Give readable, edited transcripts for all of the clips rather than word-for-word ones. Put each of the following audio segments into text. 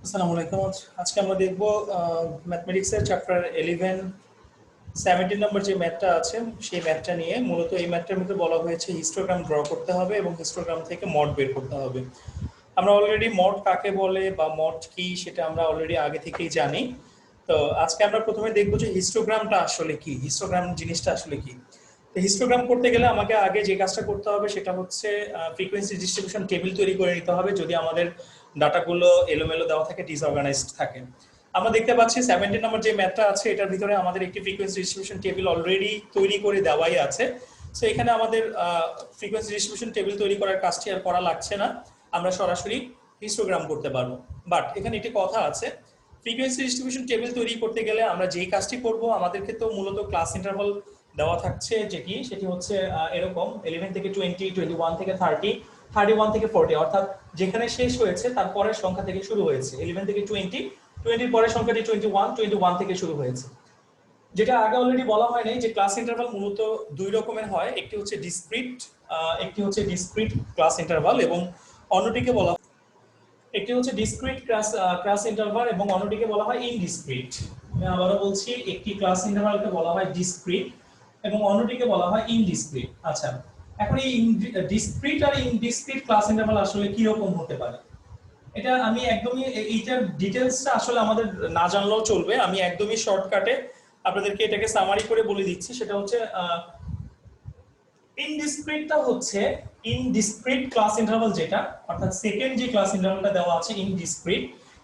আসসালামু আলাইকুম। আজকে আমরা দেখব ম্যাথমেটিক্সের চ্যাপ্টার 11 17 নম্বর যে ম্যাথটা আছে সেই ম্যাথটা নিয়ে। মূলত এই ম্যাথটার মধ্যে বলা হয়েছে হিস্টোগ্রাম ড্র করতে হবে এবং হিস্টোগ্রাম থেকে মড বের করতে হবে। আমরা অলরেডি মড কাকে বলে বা মড কি সেটা আমরা অলরেডি আগে থেকেই জানি। তো আজকে আমরা প্রথমে দেখব যে হিস্টোগ্রামটা আসলে কি, হিস্টোগ্রাম জিনিসটা আসলে কি। তো হিস্টোগ্রাম করতে গেলে আমাকে আগে যে কাজটা করতে হবে সেটা হচ্ছে ফ্রিকোয়েন্সি ডিস্ট্রিবিউশন টেবিল তৈরি করে নিতে হবে যদি আমাদের ডাটাগুলো এলোমেলো দেওয়া থাকে, ডিসঅর্গানাইজড থাকে। আমরা দেখতে পাচ্ছি 17 নম্বর যে ম্যাথটা আছে এটার ভিতরে আমাদের একটি ফ্রিকোয়েন্সি ডিস্ট্রিবিউশন টেবিল অলরেডি তৈরি করে দেওয়াই আছে। সো এখানে আমাদের ফ্রিকোয়েন্সি ডিস্ট্রিবিউশন টেবিল তৈরি করার কাজটি আর করা লাগছে না, আমরা সরাসরি হিস্টোগ্রাম করতে পারবো। বাট এখানে একটি কথা আছে, ফ্রিকোয়েন্সি ডিস্ট্রিবিউশন টেবিল তৈরি করতে গেলে আমরা যেই কাজটি করব আমাদেরকে তো মূলত ক্লাস ইন্টারভাল দেওয়া থাকছে, যেটি সেটি হচ্ছে এরকম 11 থেকে 20, 21 থেকে 30, 31 থেকে 40, অর্থাৎ যেখানে শেষ হয়েছে তার পরের সংখ্যা থেকে শুরু হয়েছে। 11 থেকে 20, 20 পরের সংখ্যাটি 21, 21 থেকে শুরু হয়েছে। যেটা আগে অলরেডি বলা হয় নাই যে ক্লাস ইন্টারভাল মূলত দুই রকমের হয়, একটি হচ্ছে ডিসক্রিট ক্লাস ইন্টারভাল এবং অন্যটিকে বলা একটি হচ্ছে ডিসক্রিট ক্লাস ইন্টারভাল এবং অন্যটিকে বলা হয় ইনডিসক্রিট। আমি আবারও বলছি, একটি ক্লাস ইন্টারভালকে বলা হয় ডিসক্রিট এবং অন্যটিকে বলা হয় ইনডিসক্রিট। আচ্ছা, এখন এই ডিসক্রিট আর ইনডিসক্রিট ক্লাস ইন্টারভাল আসলে কি রকম হতে পারে, এটা আমি একদমই এইটার ডিটেলসটা আসলে আমাদের না জানলেও চলবে। আমি একদমই শর্টকাটে আপনাদেরকে এটাকে সামারি করে বলে দিচ্ছি। সেটা হচ্ছে ইনডিসক্রিটটা হচ্ছে ইনডিসক্রিট ক্লাস ইন্টারভাল, যেটা অর্থাৎ সেকেন্ড যে ক্লাস ইন্টারভালটা দেওয়া আছে ইনডিসক্রিট।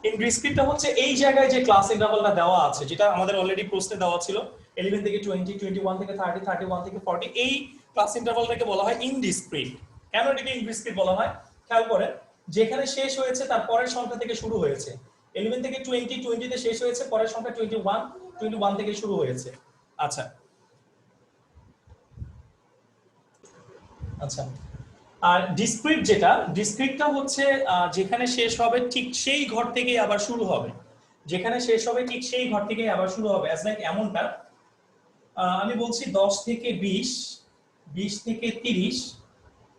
ইনডিসক্রিটটা হচ্ছে এই জায়গায় যে ক্লাস ইন্টারভালটা দেওয়া আছে, যেটা আমাদের অলরেডি প্রশ্নে দেওয়া ছিল 11 থেকে 20, 21 থেকে 30, 31 থেকে 40, এই ক্লাস ইন্টারভালটাকে বলা হয় ইনডিসক্রিট। কেন এটাকে ইনডিসক্রিট বলা হয় খেয়াল করেন, যেখানে শেষ হয়েছে তার পরের সংখ্যা থেকে শুরু হয়েছে। 11 থেকে 20, 20 তে শেষ হয়েছে, পরের সংখ্যা 21, 21 থেকে শুরু হয়েছে। আচ্ছা আচ্ছা, আর ডিসক্রিট যেটা, ডিসক্রিটটা হচ্ছে যেখানে শেষ হবে ঠিক সেই ঘর থেকেই আবার শুরু হবে। যেখানে শেষ হবে ঠিক সেই ঘর থেকেই আবার শুরু হবে। অ্যাজ লাইক এমনটা, আমি বলছি 10 থেকে 20, 20 থেকে 30,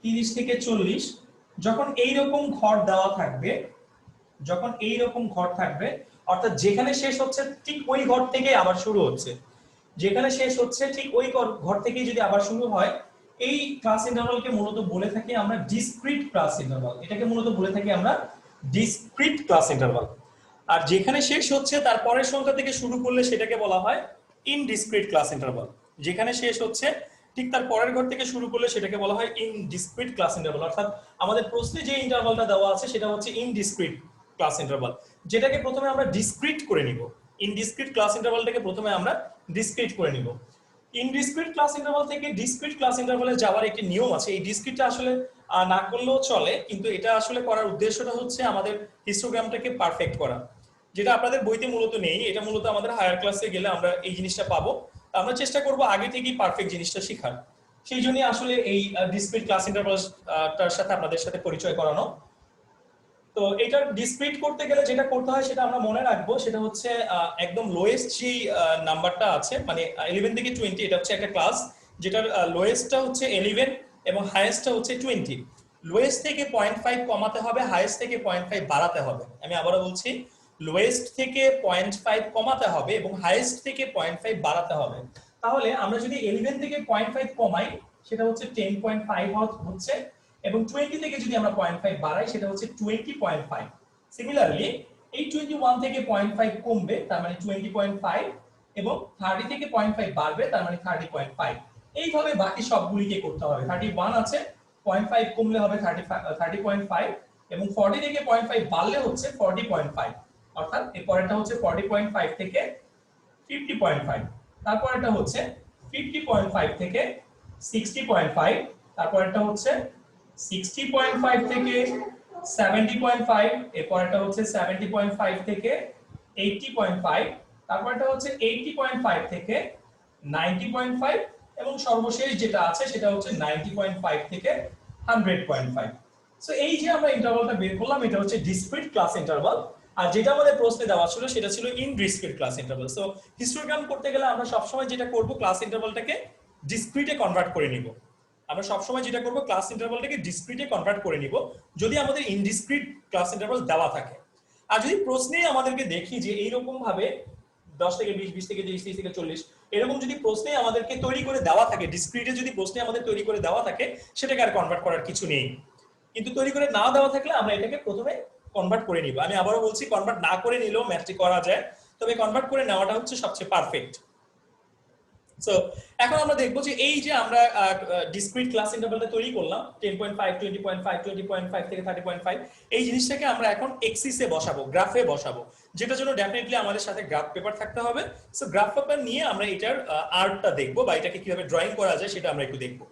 30 থেকে 40, যখন এইরকম ঘর দেওয়া থাকবে, যখন এইরকম ঘর থাকবে, অর্থাৎ যেখানে শেষ হচ্ছে ঠিক ওই ঘর থেকে আবার শুরু হচ্ছে, যেখানে শেষ হচ্ছে ঠিক ওই ঘর থেকেই যদি আবার শুরু হয়, এই ক্লাস ইন্টারভালকে মূলত বলে থাকি আমরা ডিসক্রিট ক্লাস ইন্টারভাল। এটাকে মূলত বলে থাকি আমরা ডিসক্রিট ক্লাস ইন্টারভাল। আর যেখানে শেষ হচ্ছে তার পরের সংখ্যা থেকে শুরু করলে সেটাকে বলা হয় ইনডিসক্রিট ক্লাস ইন্টারভাল। যেখানে শেষ হচ্ছে ঠিক তার পরের ঘর থেকে শুরু করলে সেটাকে বলা হয় ইনডিসক্রিট ক্লাস ইন্টারভাল। অর্থাৎ আমাদের প্রশ্নে যে ইন্টারভালটা দেওয়া আছে সেটা হচ্ছে ইনডিসক্রিট ক্লাস ইন্টারভাল, যেটাকে প্রথমে আমরা ডিসক্রিট করে নিব। ইনডিসক্রিট ক্লাস ইন্টারভালটাকে প্রথমে আমরা ডিসক্রিট করে নিব। ইনডিসক্রিট ক্লাস ইন্টারভাল থেকে ডিসক্রিট ক্লাস ইন্টারভালে যাওয়ার একটি নিয়ম আছে। এই ডিসক্রিটটা আসলে না করলেও চলে, কিন্তু এটা আসলে করার উদ্দেশ্যটা হচ্ছে আমাদের হিস্টোগ্রামটাকে পারফেক্ট করা, যেটা আপনাদের বইতে মূলত নেই। এটা মূলত আমাদের হায়ার ক্লাসে গেলে আমরা এই জিনিসটা পাবো। আমরা চেষ্টা করব আগে থেকেই পারফেক্ট জিনিসটা শেখার। সেই জন্যই আসলে এই ডিসক্রিট ক্লাস ইন্টারভালটার সাথে আপনাদের সাথে পরিচয় করানো। তো এটা ডিসক্রিট করতে গেলে যেটা করতে হয় সেটা আমরা মনে রাখবো, সেটা হচ্ছে একদম লোয়েস্ট যে নাম্বারটা আছে, মানে 11 থেকে 20, এটা হচ্ছে একটা ক্লাস যেটার লোয়েস্টটা হচ্ছে 11 এবং হাইয়েস্টটা হচ্ছে 20। লোয়েস্ট থেকে 0.5 কমাতে হবে, হাইয়েস্ট থেকে 0.5 বাড়াতে হবে। আমি আবারও বলছি, লোয়েস্ট থেকে 0.5 কমাতে হবে এবং হাইয়েস্ট থেকে 0.5 বাড়াতে হবে। তাহলে আমরা যদি 11 থেকে 0.5 কমাই সেটা হচ্ছে 10.5 হচ্ছে, এবং 20 থেকে যদি আমরা 0.5 বাড়াই সেটা হচ্ছে 20.5। সিমিলারলি এই 21 থেকে 0.5 কমবে, তার মানে 20.5, এবং 30 থেকে 0.5 বাড়বে, তার মানে 30.5। এইভাবে বাকি সবগুলিকে করতে হবে। 31 আছে, 0.5 কমলে হবে 30.5, এবং 40 থেকে 0.5 বাড়লে হচ্ছে 40.5। অর্থাৎ এর পরেরটা হচ্ছে 40.5 থেকে 50.5, তারপরেরটা হচ্ছে 50.5 থেকে 60.5, তারপরেরটা হচ্ছে 60.5 থেকে 70.5, এরপরেরটা হচ্ছে 70.5 থেকে 80.5, তারপরেরটা হচ্ছে 80.5 থেকে 90.5, এবং সর্বশেষ যেটা আছে সেটা হচ্ছে 90.5 থেকে 100.5। সো এই যে আমরা ইন্টারভালটা বের করলাম, এটা হচ্ছে ডিসক্রিট ক্লাস ইন্টারভাল। আর যেটা আমাদের প্রশ্নে দেওয়া ছিল সেটা ছিল ইনডিসক্রিট ক্লাস ইন্টারভাল। সো হিস্টোগ্রাম করতে গেলে আমরা সবসময় যেটা করব, ক্লাস ইন্টারভালটাকে ডিসক্রিটে কনভার্ট করে নিব। আমরা সবসময় যেটা করব, ক্লাস ইন্টারভালটাকে ডিসক্রিটে কনভার্ট করে নিব যদি আমাদের ইনডিসক্রিট ক্লাস ইন্টারভাল দেওয়া থাকে। আর যদি প্রশ্নে আমাদেরকে দেখি যে এইরকম ভাবে 10 থেকে 20, 20 থেকে 30, 30 থেকে 40 এরকম যদি প্রশ্নে আমাদেরকে তৈরি করে দেওয়া থাকে, ডিসক্রিটে যদি প্রশ্নে আমাদের তৈরি করে দেওয়া থাকে, সেটাকে আর কনভার্ট করার কিছু নেই। কিন্তু তৈরি করে না দেওয়া থাকলে আমরা এটাকে প্রথমে কনভার্ট করে নিব। আমি আবারও বলছি, কনভার্ট না করে নিলেও ম্যাথটি করা যায়, তবে কনভার্ট করে নেওয়াটা হচ্ছে সবচেয়ে পারফেক্ট। সো এখন আমরা দেখবো যে এই যে আমরা ডিসক্রিট ক্লাস ইন্টারভালটা তৈরি করলাম 10.5, 20.5, 20.5 থেকে 30.5, এই জিনিসটাকে আমরা এখন এক্সিসে বসাবো, গ্রাফে বসাবো, যেটার জন্য ডেফিনেটলি আমাদের সাথে গ্রাফ পেপার থাকতে হবে। সো গ্রাফ পেপার নিয়ে আমরা এটার আর্টটা দেখবো, বা এটাকে কিভাবে ড্রয়িং করা যায় সেটা আমরা একটু দেখবো।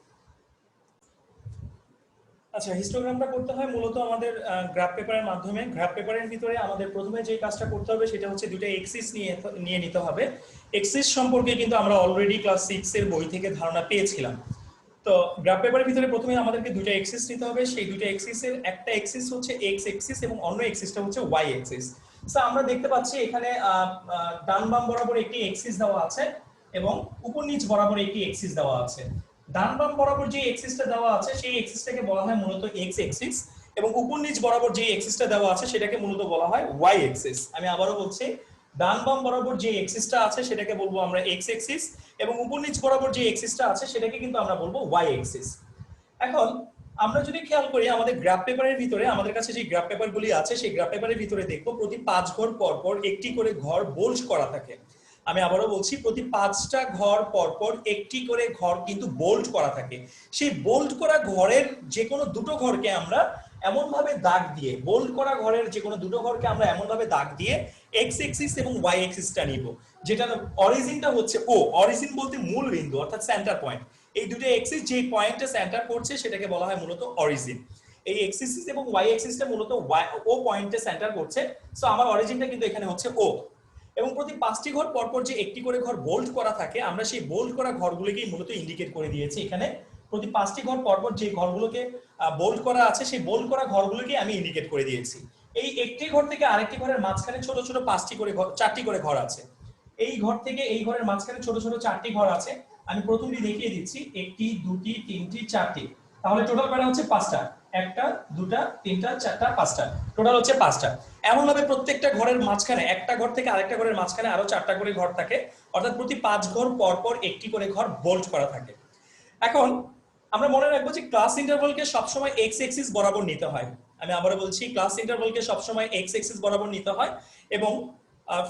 আচ্ছা, হিস্টোগ্রামটা করতে হয় মূলত আমাদের গ্রাফ পেপারের মাধ্যমে। গ্রাফ পেপারের ভিতরে আমাদের প্রথমে যে কাজটা করতে হবে সেটা হচ্ছে দুটো এক্সিস নিয়ে নিতে হবে। এক্সিস সম্পর্কে কিন্তু আমরা অলরেডি ক্লাস 6 এর বই থেকে ধারণা পেয়েছিলাম। তো গ্রাফ পেপারের ভিতরে প্রথমে আমাদেরকে দুটো এক্সিস নিতে হবে। সেই দুটো এক্সিসের একটা এক্সিস হচ্ছে এক্স এক্সিস এবং অন্য এক্সিসটা হচ্ছে ওয়াই এক্সিস। সো আমরা দেখতে পাচ্ছি এখানে ডান বাম বরাবর একটি এক্সিস দেওয়া আছে এবং উপর নিচ বরাবর একটি এক্সিস দেওয়া আছে। ডান বাম বরাবর যে এক্সিসটা দেওয়া আছে সেই এক্সিসটাকে বলা হয় মূলত এক্স এক্সিস, এবং উপর নিচ বরাবর যে এক্সিসটা দেওয়া আছে সেটাকে মূলত বলা হয় ওয়াই এক্সিস। আমি আবারও বলছি, ডান বাম বরাবর যে এক্সিসটা আছে সেটাকে বলবো আমরা এক্স এক্সিস, এবং উপর নিচ বরাবর যে এক্সিসটা আছে সেটাকে কিন্তু আমরা বলবো ওয়াই এক্সিস। এখন আমরা যদি খেয়াল করি আমাদের গ্রাফ পেপারের ভিতরে, আমাদের কাছে যে গ্রাফ পেপারগুলি আছে সেই গ্রাফ পেপারের ভিতরে দেখবো প্রতি 5 ঘর পর পর একটি করে ঘর বোল্ড করা থাকে। আমি আবারও বলছি, প্রতি 5টা ঘর পর পর একটি করে ঘর কিন্তু বোল্ড করা থাকে। সেই বোল্ড করা ঘরের যে কোনো দুটো ঘরকে আমরা এমন ভাবে দাগ দিয়ে, বোল্ড করা ঘরের যে কোনো দুটো ঘরকে আমরা এমন ভাবে দাগ দিয়ে এক্স এক্সিস এবং ওয়াই এক্সিসটা নিব, যেটা অরিজিনটা হচ্ছে ও, অরিজিন বলতে মূল বিন্দু অর্থাৎ সেন্টার পয়েন্ট। এই দুটো এক্সিস যে পয়েন্টে সেন্টার করছে সেটাকে বলা হয় মূলত অরিজিন। এই এক্স এক্সিস এবং ওয়াই এক্সিসটা মূলত ও পয়েন্টে সেন্টার করছে। সো আমার অরিজিনটা কিন্তু এখানে হচ্ছে ও, এবং প্রতি 5টি ঘর পরপর যে একটি করে ঘর বোল্ড করা থাকে, আমরা সেই বোল্ড করা ঘরগুলোকেই মূলত ইন্ডিকেট করে দিয়েছি এখানে। প্রতি 5টি ঘর পরপর যে ঘরগুলোকে বোল্ড করা আছে সেই বোল্ড করা ঘরগুলোকে আমি ইন্ডিকেট করে দিয়েছি। এই একটি ঘর থেকে আরেকটি ঘরের মাঝখানে ছোট ছোট 5টি করে ঘর, 4টি করে ঘর আছে। এই ঘর থেকে এই ঘরের মাঝখানে ছোট ছোট 4টি ঘর আছে। আমি প্রথমটি দেখিয়ে দিচ্ছি, একটি, দুটি, তিনটি, 4টি। তাহলে টোটাল কয়টা হচ্ছে 5টা। একটা, দুটা, তিনটা, চারটা, 5টা, টোটাল হচ্ছে 5টা। এমন ভাবে প্রত্যেকটা ঘরের মাঝখানে, একটা ঘর থেকে আরেকটা ঘরের মাঝখানে আরো 4টা করে ঘর থাকে, অর্থাৎ প্রতি 5 ঘর পর পর একটি করে ঘর বোল্ড করা থাকে। এখন আমরা মনে রাখবো যে ক্লাস ইন্টারভালকে সবসময় এক্স এক্সিস বরাবর নিতে হয়। আমি আবারও বলছি, ক্লাস ইন্টারভালকে সবসময় এক্স এক্সিস বরাবর নিতে হয় এবং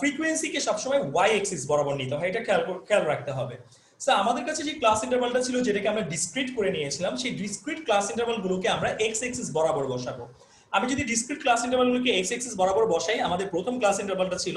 ফ্রিকোয়েন্সিকে সবসময় ওয়াই এক্সিস বরাবর নিতে হয়, এটা খেয়াল রাখতে হবে। সো আমাদের কাছে যে ক্লাস ইন্টারভালটা ছিল যেটাকে আমরা ডিসক্রিট করে নিয়েছিলাম, সেই ডিসক্রিট ক্লাস ইন্টারভালগুলোকে আমরা এক্স এক্সিস বরাবর বসাবো। আমি যদি ডিসক্রিট ক্লাস ইন্টারভালগুলোকে এক্স এক্সিস বরাবর বসাই, আমাদের প্রথম ক্লাস ইন্টারভালটা ছিল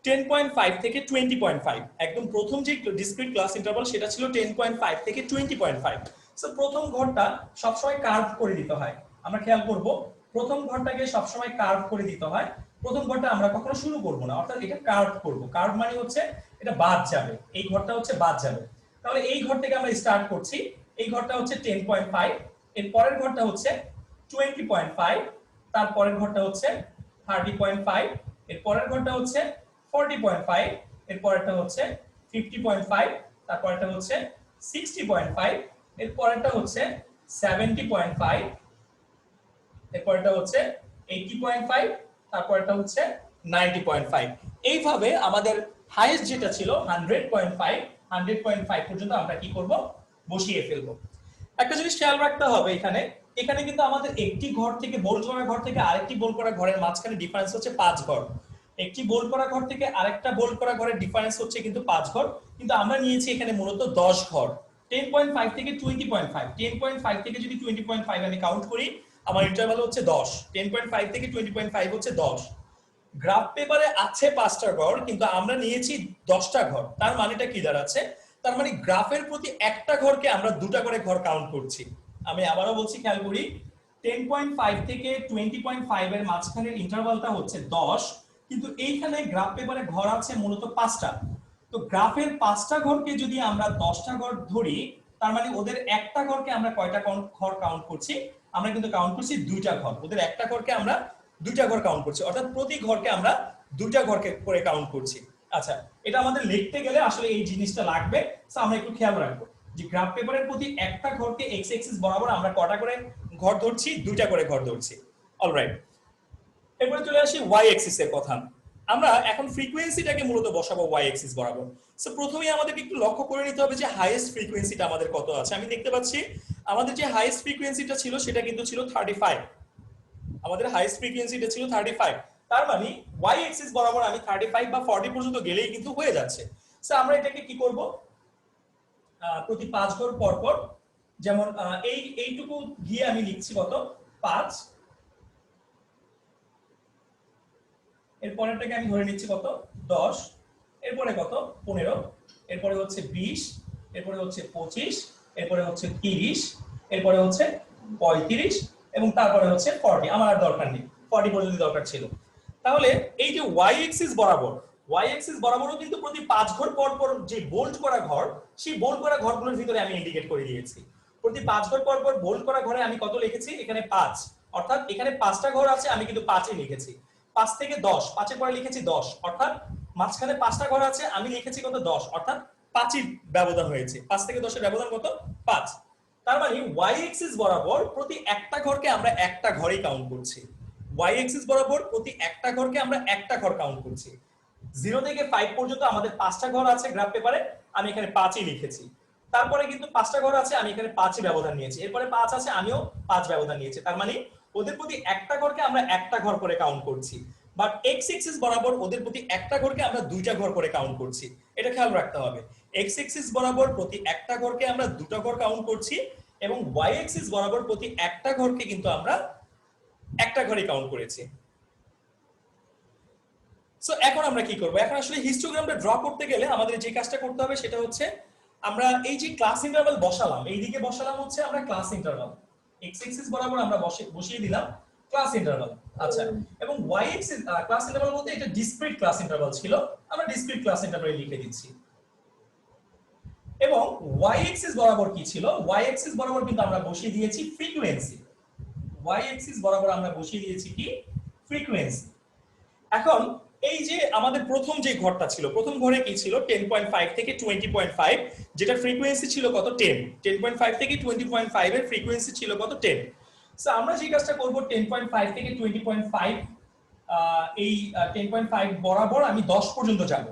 10.5 থেকে 20.5। একদম প্রথম যে ডিসক্রিট ক্লাস ইন্টারভাল সেটা ছিল 10.5 থেকে 20.5। সো প্রথম ঘরটা সবসময় কার্ভ করে দিতে হয়। আমরা খেয়াল করব, প্রথম ঘরটাকে সবসময় কার্ভ করে দিতে হয়। প্রথম ঘরটা আমরা কখনো শুরু করব না, অর্থাৎ এটা কার্ভ করব। কার্ভ মানে হচ্ছে এটা বাদ যাবে, এই ঘরটা হচ্ছে বাদ যাবে। তাহলে এই ঘর থেকে আমরা স্টার্ট করছি, এই ঘরটা হচ্ছে 10.5, এর পরের ঘরটা হচ্ছে 20.5, তার পরের ঘরটা হচ্ছে 30.5, এর পরের ঘরটা হচ্ছে 40.5, এর পরেরটা হচ্ছে 50.5, তারপরটা হচ্ছে 60.5, এর পরেরটা হচ্ছে 70.5, এর পরেরটা হচ্ছে 80.5, তারপরটা হচ্ছে 90.5। এইভাবে আমাদের হাইয়েস্ট যেটা ছিল 100.5 পর্যন্ত আমরা কি করব, বসিয়ে ফেলব। একটা জিনিস খেয়াল রাখতে হবে, এখানে কিন্তু আমাদের একটি ঘর থেকে, বোল্ড করা ঘর থেকে আরেকটি বোল্ড করা ঘরের মাঝখানে ডিফারেন্স হচ্ছে 5 ঘর। একটি বোল্ড করা ঘর থেকে আরেকটা বোল্ড করা ঘরের ডিফারেন্স হচ্ছে কিন্তু 5 ঘর, কিন্তু আমরা নিয়েছি এখানে মূলত 10 ঘর। 10.5 থেকে 20.5, 10.5 থেকে যদি 20.5 আমি কাউন্ট করি, আমার ইন্টারভাল হচ্ছে 10। 10.5 থেকে 20.5 হচ্ছে 10। গ্রাফ পেপারে আছে 5টা ঘর, কিন্তু আমরা নিয়েছি 10টা ঘর। তার মানেটা কি দাঁড়াচ্ছে? তার মানে গ্রাফের প্রতি একটা ঘরকে আমরা 2টা করে ঘর কাউন্ট করছি। আমি আবারও বলছি, খেয়াল করি, 10.5 থেকে 20.5 এর মাঝখানের ইন্টারভালটা হচ্ছে 10, কিন্তু এইখানে গ্রাফ পেপারে ঘর আছে মূলত 5টা। তো গ্রাফের 5টা ঘরকে যদি আমরা 10টা ঘর ধরি, তার মানে ওদের একটা ঘরকে আমরা কয়টা ঘর কাউন্ট করছি? আমরা কিন্তু কাউন্ট করছি 2টা ঘর। ওদের একটা ঘরকে আমরা 2টা ঘর কাউন্ট করছি, অর্থাৎ প্রতি ঘরকে আমরা 2টা ঘরকে করে কাউন্ট করছি। আচ্ছা, এটা আমাদের লিখতে গেলে আসলে এই জিনিসটা লাগবে, সো আমরা একটু খেয়াল রাখবো যে গ্রাফ পেপারের প্রতি একটা ঘরকে এক্স এক্সিস বরাবর আমরা কটা করে ঘর ধরছি? 2টা করে ঘর ধরছি। অলরাইট, এরপরে চলে আসি ওয়াই অ্যাক্সিস এর কথা। আমরা এখন ফ্রিকোয়েন্সিটাকে মূলত বসাবো ওয়াই অ্যাক্সিস বরাবর। সো প্রথমেই আমাদেরকে একটু লক্ষ্য করে নিতে হবে যে হাইয়েস্ট ফ্রিকোয়েন্সিটা আমাদের কত আছে। আমি দেখতে পাচ্ছি আমাদের যে হাইয়েস্ট ফ্রিকোয়েন্সিটা ছিল সেটা কিন্তু ছিল 35। আমাদের হাইয়েস্ট ফ্রিকোয়েন্সিটা ছিল 35। তার মানে ওয়াই অ্যাক্সিস বরাবর আমি 35 বা 40 পর্যন্ত গেলেই কিন্তু হয়ে যাচ্ছে। সো আমরা এটাকে কি করব, প্রতি 5 ঘর পর পর, যেমন এইটুকু গিয়ে আমি লিখছি কত 5, এরপরেরটাকে আমি ধরে নিচ্ছি কত 10, এরপরে কত 15, এরপরে হচ্ছে 20, এরপরে হচ্ছে 25, এরপরে হচ্ছে 30, এরপরে হচ্ছে 35 এবং তারপরে হচ্ছে 40। আমার আর দরকার নেই, 40 পর্যন্ত দরকার ছিল। তাহলে এই যে ওয়াই অ্যাক্সিস বরাবর, ওয়াই অ্যাক্সিস বরাবরও কিন্তু প্রতি 5 ঘর পর পর যে বোল্ড করা ঘর, সেই বোল্ড করা ঘরগুলোর ভিতরে আমি ইন্ডিকেট করে দিয়েছি। প্রতি 5 ঘর পর পর বোল্ড করা ঘরে আমি কত লিখেছি, এখানে 5, অর্থাৎ এখানে 5টা ঘর আছে, আমি কিন্তু 5ই লিখেছি। 5 থেকে 10, 5 এর পরে লিখেছি 10, অর্থাৎ মাঝখানে 5টা ঘর আছে, আমি লিখেছি কত 10, অর্থাৎ 5ই ব্যবধান হয়েছে। 5 থেকে 10 এর ব্যবধান কত 5। তার মানে ওয়াই অ্যাক্সিস বরাবর প্রতি একটা ঘরকে আমরা একটা ঘরেই কাউন্ট করছি। ওয়াই অ্যাক্সিস বরাবর প্রতি একটা ঘরকে আমরা একটা ঘর কাউন্ট করছি। 0 থেকে 5 পর্যন্ত আমাদের 5টা ঘর আছে গ্রাফ পেপারে, আমি এখানে 5ই লিখেছি। তারপরে কিন্তু 5টা ঘর আছে, আমি এখানে 5ই ব্যবধান নিয়েছি। এরপরে 5 আছে, আমিও 5 ব্যবধান নিয়েছি। তার মানে ওদের প্রতি একটা ঘরকে আমরা একটা ঘর করে কাউন্ট করছি। বাট এক্স অ্যাক্সিস বরাবর ওদের প্রতি একটা ঘরকে আমরা দুইটা ঘর করে কাউন্ট করছি। এটা খেয়াল রাখতে হবে। এক্স অ্যাক্সিস বরাবর প্রতি একটা ঘরকে আমরা দুটো ঘর কাউন্ট করছি এবং ওয়াই অ্যাক্সিস বরাবর প্রতি একটা ঘরকে কিন্তু আমরা একটা ঘরে কাউন্ট করেছি। সো এখন আমরা কি করব, এখন আসলে হিস্টোগ্রামটা ড্র করতে গেলে আমাদের যে কাজটা করতে হবে সেটা হচ্ছে আমরা এই যে ক্লাস ইন্টারভাল বসালাম, এইদিকে বসালাম হচ্ছে আমরা ক্লাস ইন্টারভাল, এক্স অ্যাক্সিস বরাবর আমরা বসিয়ে দিলাম ক্লাস ইন্টারভাল। আচ্ছা, এবং ওয়াই অ্যাক্সিস ক্লাস ইন্টারভাল বলতে এটা ডিসক্রিট ক্লাস ইন্টারভাল ছিল, আমরা ডিসক্রিট ক্লাস ইন্টারভাল লিখে দিচ্ছি। এবং ওয়াই অ্যাক্সিস বরাবর কি ছিল, ওয়াই অ্যাক্সিস বরাবর কিন্তু আমরা বসিয়ে দিয়েছি ফ্রিকোয়েন্সি। ওয়াই অ্যাক্সিস বরাবর আমরা বসিয়ে দিয়েছি কি ফ্রিকোয়েন্সি। এখন এই যে আমাদের প্রথম যে ঘরটা ছিল, প্রথম ঘরে কি ছিল 10.5 থেকে 20.5, যেটা ফ্রিকোয়েন্সি ছিল কত 10। 10.5 থেকে 20.5 এর ফ্রিকোয়েন্সি ছিল কত 10। সো আমরা যে কাজটা করব 10.5 থেকে 20.5, এই 10.5 বরাবর আমি 10 পর্যন্ত যাব।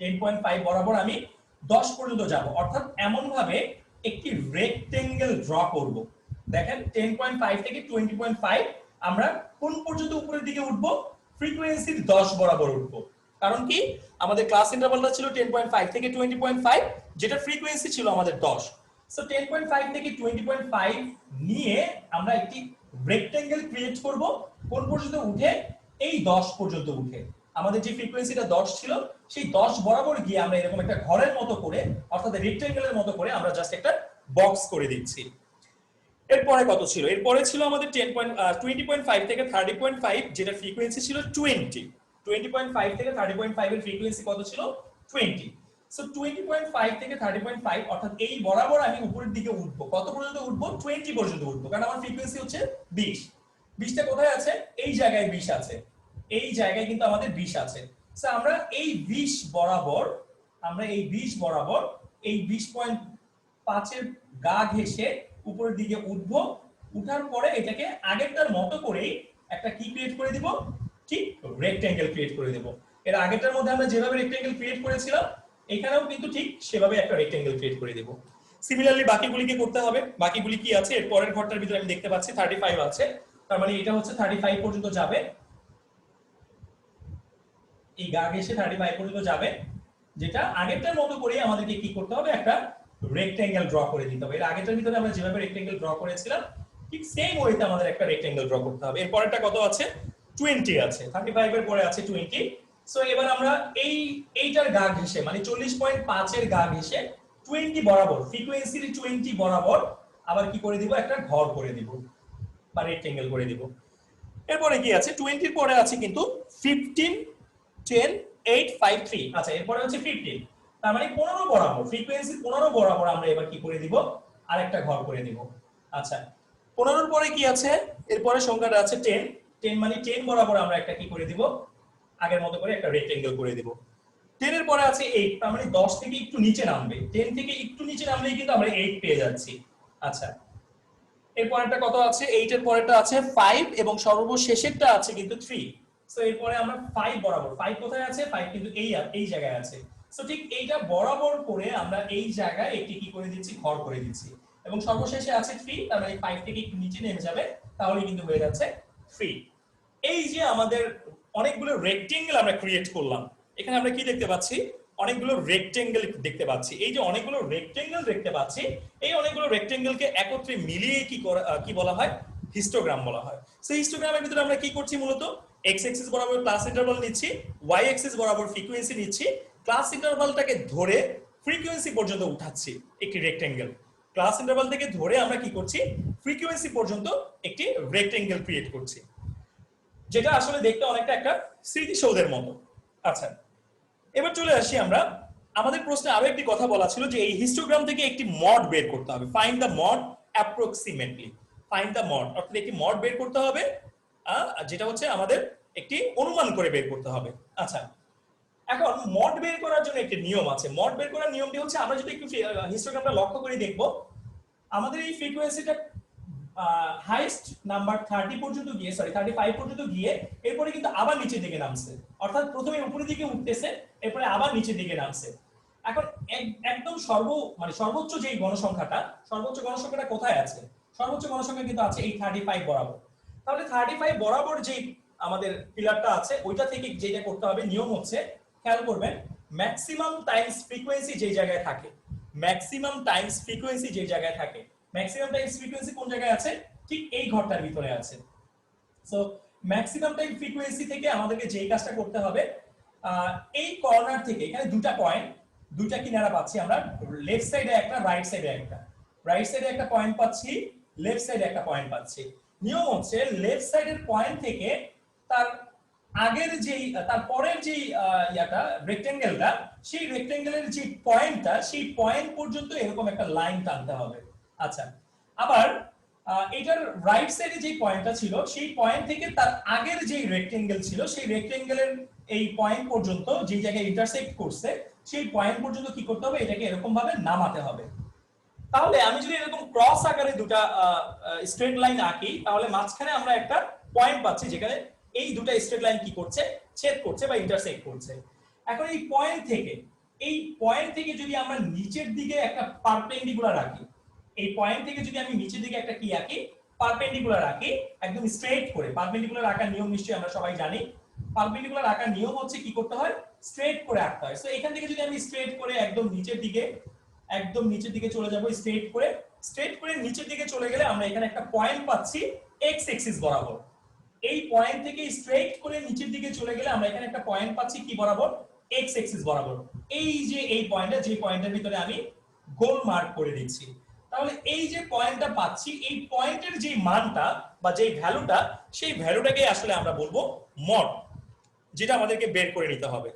10.5 বরাবর আমি 10 পর্যন্ত যাব, অর্থাৎ এমন ভাবে একটি রেক্টেঙ্গেল ড্র করব। দেখেন 10.5 থেকে 20.5 আমরা কোন পর্যন্ত উপরের দিকে উঠবো, ফ্রিকোয়েন্সির 10 বরাবর উঠবো। কারণ কি, আমাদের ক্লাস ইন্টারভালটা ছিল 10.5 থেকে 20.5, যেটা ফ্রিকোয়েন্সি ছিল আমাদের 10। সো 10.5 থেকে 20.5 নিয়ে আমরা একটি রেক্টেঙ্গেল ক্রিয়েট করব, কোন পর্যন্ত উঠে, এই 10 পর্যন্ত উঠে। আমাদের যে ফ্রিকোয়েন্সিটা 10 ছিল, সেই 10 বরাবর গিয়ে আমরা এরকম একটা ঘরের মতো করে, অর্থাৎ রেক্টেঙ্গেলের মতো করে আমরা জাস্ট একটা বক্স করে দিচ্ছি। এরপরে কত ছিল, এরপরে ছিল আমাদের 20.5 থেকে 30.5, যেটা ফ্রিকোয়েন্সি ছিল 20। 20.5 থেকে 30.5 এর ফ্রিকোয়েন্সি কত ছিল 20। সো 20.5 থেকে 30.5, অর্থাৎ এই বরাবর আমি উপরের দিকে উঠবো, কত পর্যন্ত উঠবো 20 পর্যন্ত উঠবো, কারণ আমার ফ্রিকোয়েন্সি হচ্ছে 20। 20টা কোথায় আছে, এই জায়গায় 20 আছে, এই জায়গায় কিন্তু আমাদের 20 আছে। সো আমরা এই 20 বরাবর, আমরা এই 20 বরাবর এই 20.5 এর গা ঘেঁষে উপরের দিকে উঠবো। উঠার পরে এটাকে আগেরটার মতো করেই একটা কি ক্রিয়েট করে দিব, ঠিক রেক্টেঙ্গেল ক্রিয়েট করে দেব। এর আগেরটার মধ্যে আমরা যেভাবে রেক্টেঙ্গেল ক্রিয়েট করেছিলাম, এখানেও কিন্তু ঠিক সেভাবে একটা রেক্টেঙ্গেল ক্রিয়েট করে দেব। সিমিলারলি বাকিগুলিকে করতে হবে। বাকিগুলি কি আছে, এর পরের ঘরটার ভিতরে আমি দেখতে পাচ্ছি 35 আছে, তার মানে এটা হচ্ছে 35 পর্যন্ত যাবে, এই গা ঘেঁষে 35 পর্যন্ত যাবে, যেটা আগেরটার মতো করে আমাদেরকে কি করতে হবে, একটা রেক্টেঙ্গেল ড্র করে দিতে হবে। এর আগেরটার ভিতরে আমরা যেভাবে রেক্টেঙ্গেল ড্র করেছিলাম, ঠিক সেম ওয়েতে আমাদের একটা রেক্টেঙ্গেল ড্র করতে হবে। এর পরেরটা কত আছে 20 আছে, 35 এর পরে আছে 20। সো এবার আমরা এইটার গা ঘেঁষে, মানে 40.5 এর গা ঘেঁষে 20 বরাবর, ফ্রিকোয়েন্সির 20 বরাবর আবার কি করে দিব, একটা ঘর করে দিব বা রেক্টেঙ্গেল করে দিব। এরপরে কি আছে, 20 এর পরে আছে কিন্তু 15, 10, 8, 5, 3। আচ্ছা, এরপরে হচ্ছে 15, তার মানে 15 বরাবর, ফ্রিকোয়েন্সি 15 বরাবর আমরা এবার কি করে দিব, আরেকটা ঘর করে দিব। আচ্ছা, 15 এর পরে কি আছে, এরপরে সংখ্যাটা আছে 10। 10 মানে 10 বরাবর আমরা একটা কি করে দিব, আগের মতো করে একটা রেক্টেঙ্গেল করে দিব। 10 এর পরে আছে 8, তার মানে 10 থেকে একটু নিচে নামবে, 10 থেকে একটু নিচে নামলেই কিন্তু আমরা 8 পেয়ে যাচ্ছি। আচ্ছা, এর পরেরটা কত আছে? 8 এর পরেরটা আছে 5 এবং সর্বশেষেরটা আছে কিন্তু 3। সো এরপরে আমরা 5 বরাবর, 5 কোথায় আছে? 5 কিন্তু এই জায়গায় আছে। সো ঠিক এইটা বরাবর করে আমরা এই জায়গায় একটি কি করে দিচ্ছি? ঘর করে দিচ্ছি। এবং সর্বশেষে আছে 3, তার মানে 5 থেকে একটু নিচে নেমে যাবে, তাহলে কিন্তু হয়ে যাচ্ছে 3। এই যে আমাদের অনেকগুলো রেক্টেঙ্গেল আমরা ক্রিয়েট করলাম, এখানে আমরা কি দেখতে পাচ্ছি? অনেকগুলো রেক্টেঙ্গেল দেখতে পাচ্ছি। এই যে অনেকগুলো রেক্টেঙ্গেল দেখতে পাচ্ছি, এই অনেকগুলো রেক্টেঙ্গেলকে একত্রে মিলিয়ে কি বলা হয়? হিস্টোগ্রাম বলা হয়। সেই হিস্টোগ্রামের ভিতরে আমরা কি করছি? মূলত এক্স অ্যাক্সিস বরাবর ক্লাস ইন্টারভাল নিচ্ছি, ওয়াই অ্যাক্সিস বরাবর ফ্রিকোয়েন্সি নিচ্ছি, ক্লাস ইন্টারভালটাকে ধরে ফ্রিকোয়েন্সি পর্যন্ত উঠাচ্ছি একটি রেক্টেঙ্গেল। ক্লাস ইন্টারভাল থেকে ধরে আমরা কি করছি? ফ্রিকোয়েন্সি পর্যন্ত একটি রেক্টেঙ্গেল ক্রিয়েট করছি, যেটা আসলে দেখতে অনেকটা একটা স্মৃতিসৌধের মতো। আচ্ছা, এবার চলে আসি আমরা, আমাদের প্রশ্নে আরো একটি কথা বলা ছিল যে এই হিস্টোগ্রাম থেকে একটি মড বের করতে হবে। Find the mod approximately. Find the mod অর্থাৎ একটি মড বের করতে হবে, যেটা হচ্ছে আমাদের একটি অনুমান করে বের করতে হবে। আচ্ছা, এখন মড বের করার জন্য একটি নিয়ম আছে। মড বের করার নিয়মটি হচ্ছে, আমরা যদি একটু হিস্টোগ্রামটা লক্ষ্য করে দেখব, আমাদের এই ফ্রিকোয়েন্সিটা হাইস্ট নাম্বার 30 পর্যন্ত গিয়ে, সরি 35 পর্যন্ত গিয়ে এরপরে কিন্তু আবার নিচের দিকে নামছে। অর্থাৎ প্রথমে উপরের দিকে উঠতেছে, এরপরে আবার নিচের দিকে নামছে। এখন একদম সর্বোচ্চ যেই গণসংখ্যাটা, সর্বোচ্চ গণসংখ্যাটা কোথায় আছে? সর্বোচ্চ গণসংখ্যা কিন্তু আছে এই 35 বরাবর। তাহলে 35 বরাবর যেই আমাদের পিলারটা আছে, ওইটা থেকে যেটা করতে হবে, নিয়ম হচ্ছে, খেয়াল করবেন, ম্যাক্সিমাম টাইমস ফ্রিকোয়েন্সি যেই জায়গায় থাকে, ম্যাক্সিমাম টাইমস ফ্রিকোয়েন্সি যেই জায়গায় থাকে, ম্যাক্সিমাম টাইমস ফ্রিকোয়েন্সি কোন জায়গায় আছে? ঠিক এই ঘরটার ভিতরে আছে। সো ম্যাক্সিমাম টাইম ফ্রিকোয়েন্সি থেকে আমাদেরকে যেই কাজটা করতে হবে, এই কর্নার থেকে, এখানে দুটা কিনারা পাচ্ছি আমরা, লেফট সাইডে একটা, রাইট সাইডে একটা। রাইট সাইডে একটা পয়েন্ট পাচ্ছি, লেফট সাইডে একটা পয়েন্ট পাচ্ছি। নিয়ম হচ্ছে, লেফট সাইডের পয়েন্ট থেকে তার আগের যেই, তার পরের যেই রেক্টেঙ্গেলটা, সেই রেক্টেঙ্গেলের যে পয়েন্টটা, সেই পয়েন্ট পর্যন্ত এরকম একটা লাইন টানতে হবে। আচ্ছা, আবার এটার রাইট সাইডে যে পয়েন্টটা ছিল, সেই পয়েন্ট থেকে তার আগের যে রেক্টেঙ্গেল ছিল, সেই রেক্টেঙ্গেলের এই পয়েন্ট পর্যন্ত, যে জায়গায় ইন্টারসেক্ট করছে, সেই পয়েন্ট পর্যন্ত কি করতে হবে? এটাকে এরকম ভাবে নামাতে হবে। তাহলে আমি যদি এরকম ক্রস আকারে দুটা স্ট্রেট লাইন আঁকি, তাহলে মাঝখানে আমরা একটা পয়েন্ট পাচ্ছি, যেখানে এই দুটা স্ট্রেট লাইন কি করছে? ছেদ করছে বা ইন্টারসেক্ট করছে। এখন এই পয়েন্ট থেকে যদি আমরা নিচের দিকে একটা পারপেন্ডিকুলার রাখি, এই পয়েন্ট থেকে যদি আমি নিচের দিকে একটা কি আঁকি? পারপেন্ডিকুলার আঁকি, একদম স্ট্রেট করে। পারপেন্ডিকুলার আঁকার নিয়ম নিশ্চয়ই আমরা সবাই জানি। পারপেন্ডিকুলার আঁকার নিয়ম হচ্ছে কি করতে হয়? স্ট্রেট করে আঁকতে হয়। সো এখান থেকে যদি আমি স্ট্রেট করে একদম নিচের দিকে চলে যাব, স্ট্রেট করে নিচের দিকে চলে গেলে আমরা এখানে একটা পয়েন্ট পাচ্ছি এক্স অ্যাক্সিস বরাবর। এই পয়েন্ট থেকে স্ট্রেট করে নিচের দিকে চলে গেলে আমরা এখানে একটা পয়েন্ট পাচ্ছি কি বরাবর? এক্স অ্যাক্সিস বরাবর। এই যে এই পয়েন্টটা, যে পয়েন্টের ভিতরে আমি গোল মার্ক করে দিচ্ছি, তাহলে এই যে পয়েন্টটা পাচ্ছি, এই পয়েন্টের যে মানটা বা যে ভ্যালুটা, সেই ভ্যালুটাকে আসলে আমরা বলবো মড, যেটা আমাদেরকে বের করে নিতে হবে।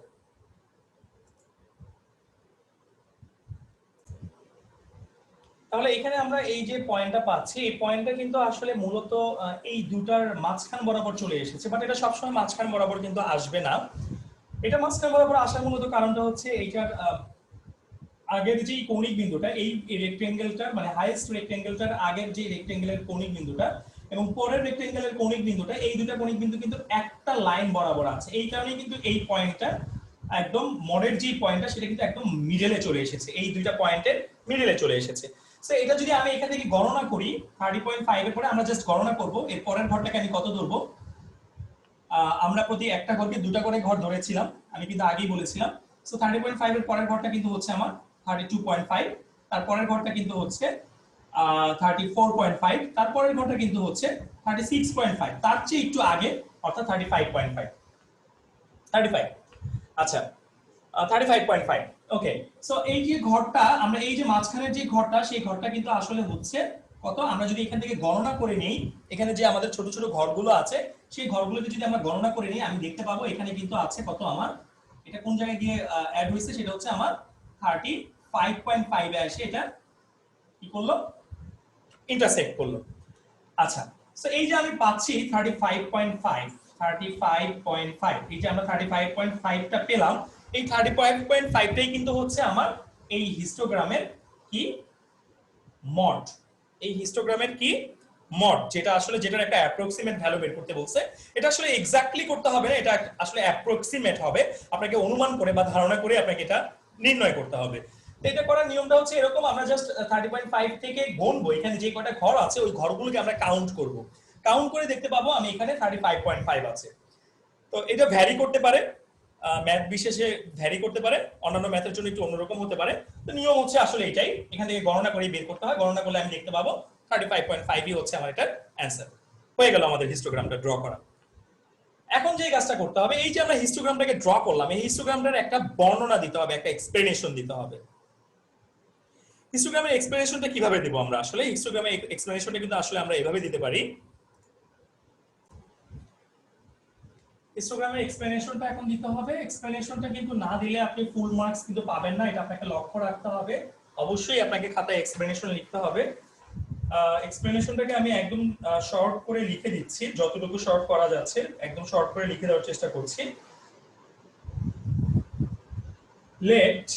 তাহলে এখানে আমরা এই যে পয়েন্টটা পাচ্ছি, এই পয়েন্টটা কিন্তু আসলে মূলত এই দুটার মাঝখান বরাবর চলে এসেছে, বাট এটা সবসময় মাঝখান বরাবর কিন্তু আসবে না। এটা মাঝখান বরাবর আসার মূলত কারণটা হচ্ছে, এইটার আগের যে কৌণিক বিন্দুটা, এই রেক্টেঙ্গেলটার মানে হাইয়েস্ট রেক্টেঙ্গেলটার আগের যে রেক্টেঙ্গেলের কৌণিক বিন্দুটা এবং পরের রেক্টেঙ্গেলের কৌণিক বিন্দুটা, এই দুটো কৌণিক বিন্দু কিন্তু একটা লাইন বরাবর আছে। এই কারণেই কিন্তু এই পয়েন্টটা একদম মডের যে পয়েন্টটা, সেটা কিন্তু একদম মিডলে চলে এসেছে, এই দুইটা পয়েন্টের মিডলে চলে এসেছে। সো এটা যদি আমি এখান থেকে গণনা করি 30.5 এর পরে আমরা জাস্ট গণনা করব, এর পরের ঘরটাকে আমি কত ধরবো। আমরা প্রতি একটা ঘরকে দুটা করে ঘর ধরেছিলাম, আমি কিন্তু আগেই বলেছিলাম। সো 30.5 এর পরের ঘরটা কিন্তু হচ্ছে আমার 32.5, তারপরের ঘরটা কিন্তু হচ্ছে 34.5, তারপরের ঘরটা কিন্তু হচ্ছে 36.5, তার চেয়ে একটু আগে, অর্থাৎ 35.5। 35, আচ্ছা, 35.5। ওকে, সো এই যে ঘরটা, আমরা এই যে মাঝখানের যে ঘরটা, সেই ঘরটা কিন্তু আসলে হচ্ছে কত? আমরা যদি এখান থেকে গণনা করে নেই, এখানে যে আমাদের ছোট ছোট ঘরগুলো আছে, সেই ঘরগুলোকে যদি আমরা গণনা করে নিই, আমি দেখতে পাবো এখানে কিন্তু আছে কত আমার, এটা কোন জায়গায় গিয়ে অ্যাড হয়েছে, সেটা হচ্ছে আমার 35.5 এ এসে এটা কি করলো? ইন্টারসেক্ট করলো। আচ্ছা, সো এই যে আমি পাচ্ছি 35.5, এই যে আমরা 35.5টা পেলাম, এই 35.5টাই কিন্তু হচ্ছে আমার এই হিস্টোগ্রামের কি? মড। এই হিস্টোগ্রামের কি? মড, যেটা আসলে যেটার একটা অ্যাপ্রক্সিমেট ভ্যালু বের করতে বলছে, এটা আসলে এক্স্যাক্টলি করতে হবে না, এটা আসলে অ্যাপ্রক্সিমেট হবে, আপনাকে অনুমান করে বা ধারণা করে আপনাকে এটা নির্ণয় করতে হবে। তো এটা করার নিয়মটা হচ্ছে এরকম, আমরা জাস্ট 30.5 থেকে গুনবো, এখানে যে কয়টা ঘর আছে ওই ঘরগুলোকে আমরা কাউন্ট করব, কাউন্ট করে দেখতে পাবো আমি এখানে 35.5 আছে। তো এটা ভ্যারি করতে পারে, ম্যাথ বিশেষে ভ্যারি করতে পারে, অন্যান্য ম্যাথের জন্য একটু অন্যরকম হতে পারে। তো নিয়ম হচ্ছে আসলে এটাই, এখান থেকে গণনা করে বের করতে হয়, গণনা করলে আমি দেখতে পাবো 35.5ই হচ্ছে আমার এটার অ্যান্সার। হয়ে গেল আমাদের হিস্টোগ্রামটা ড্র করা। এখন যে কাজটা করতে হবে, এই যে আমরা হিস্টোগ্রামটাকে ড্র করলাম, এই হিস্টোগ্রামটার একটা বর্ণনা দিতে হবে, একটা এক্সপ্লেনেশন দিতে হবে। হিস্টোগ্রামের এক্সপ্লেনেশনটা কিভাবে দিব আমরা? আসলে হিস্টোগ্রামের এক্সপ্লেনেশনটা কিন্তু আসলে আমরা এভাবে দিতে পারি। হিস্টোগ্রামের এক্সপ্লেনেশনটা এখন দিতে হবে, এক্সপ্লেনেশনটা কিন্তু না দিলে আপনি ফুল মার্কস কিন্তু পাবেন না, এটা আপনাকে লক্ষ্য রাখতে হবে। অবশ্যই আপনাকে খাতায় এক্সপ্লেনেশন লিখতে হবে। এক্সপ্লেনেশনটাকে আমি একদম শর্ট করে লিখে দিচ্ছি, যতটুকু শর্ট করা যাচ্ছে একদম শর্ট করে লিখে দেওয়ার চেষ্টা করছি। Let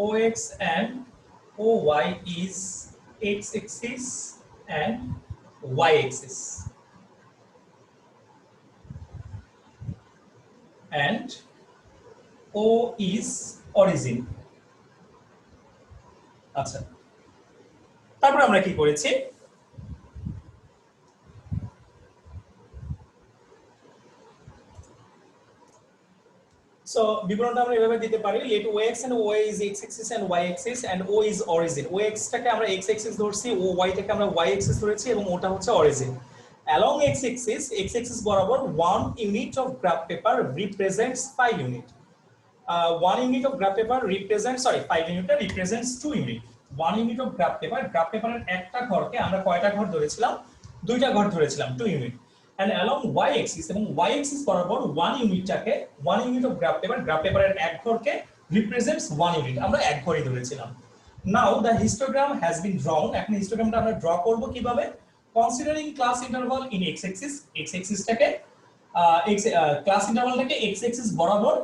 OX and OY is X axis and Y axis and O is origin। আচ্ছা, তারপর আমরা কি করেছি, সো বিবরণটা আমরা এভাবে দিতে পারি, late OX and OY is X axis and Y axis and O is origin। OX টাকে আমরা X axis ধরছি, OY টাকে আমরা Y axis ধরেছি এবং ওটা হচ্ছে origin। Along X axis বরাবর 1 unit of graph paper represents 5 unit। 1 unit of graph paper represents, sorry, 5 unit represents 2 unit। 1 unit of graph paper এর একটা ঘরকে আমরা কয়টা ঘর ধরেছিলাম? দুইটা ঘর ধরেছিলাম, 2 unit. and along y axis, এবং y axis বরাবর 1 ইউনিটটাকে, 1 ইউনিট অফ গ্রাফ পেপারের এক ঘরকে represents 1 ইউনিট, আমরা এক ঘরই ধরেছিলাম। now the histogram has been drawn। এখন হিস্টোগ্রামটা আমরা ড্র করব কিভাবে? considering class interval in x axis, x axis টাকে ক্লাস ইন্টারভালটাকে x axis বরাবর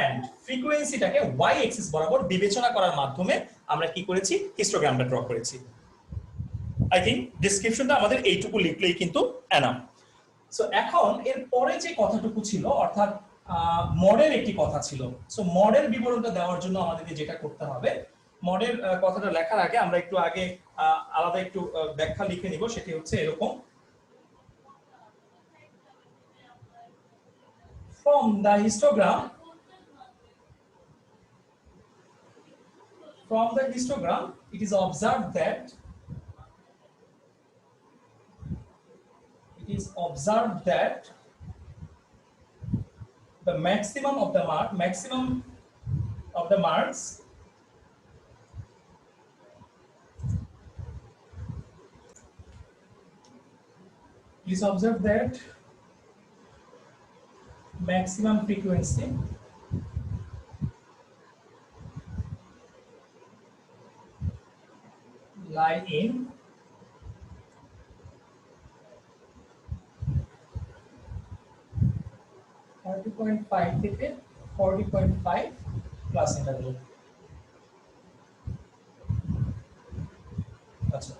এন্ড ফ্রিকোয়েন্সিটাকে y axis বরাবর বিবেচনা করার মাধ্যমে আমরা কি করেছি? হিস্টোগ্রামটা ড্র করেছি। আই থিংক ডেসক্রিপশনটা আমাদের এইটুকু লিখলেই কিন্তু এনাফ। সো এখন এর পরে যে কথাটুকু ছিল, অর্থাৎ মডেল একটি কথা ছিল, সো মডেল বিবরণটা দেওয়ার জন্য আমাদেরকে যেটা করতে হবে, মডেল কথাটা লেখার আগে আমরা একটু আগে আলাদা একটু ব্যাখ্যা লিখে নিব, সেটি হচ্ছে এরকম, from the histogram, it is observed that the maximum of the marks please observe that maximum frequency lie in 30.5 থেকে 40.5 ক্লাস ইন্টারভ্যাল। আচ্ছা,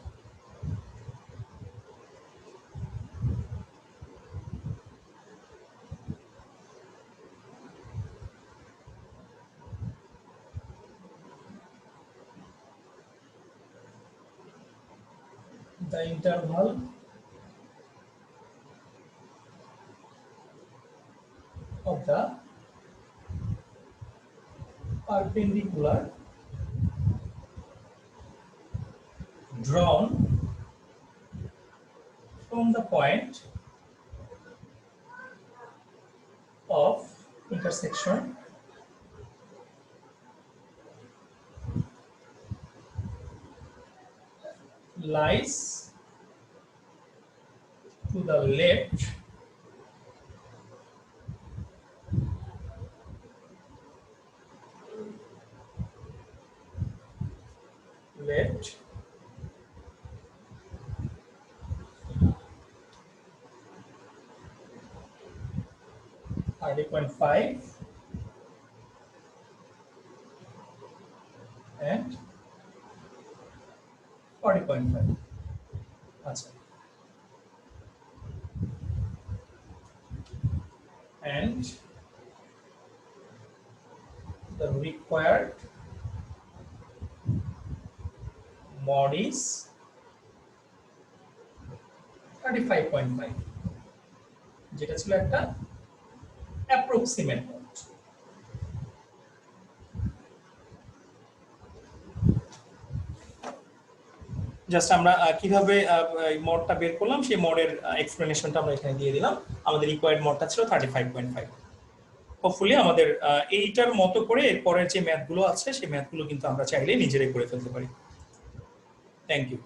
the interval of the perpendicular drawn from the point of intersection lies to the left left 30.5 and 40.5। and the required mod is 35.5, যেটা ছিল একটা approximate mod. Just আমরা কিভাবে মডটা বের করলাম সেই মডের এক্সপ্লেনেশনটা আমরা এখানে দিয়ে দিলাম। আমাদের রিকোয়ার্ড মডটা ছিল 35.5। হোপফুলি আমাদের এইটার মতো করে এর পরের যে ম্যাথগুলো আছে সেই ম্যাথগুলো কিন্তু আমরা চাইলে নিজেরাই করে ফেলতে পারি। Thank you.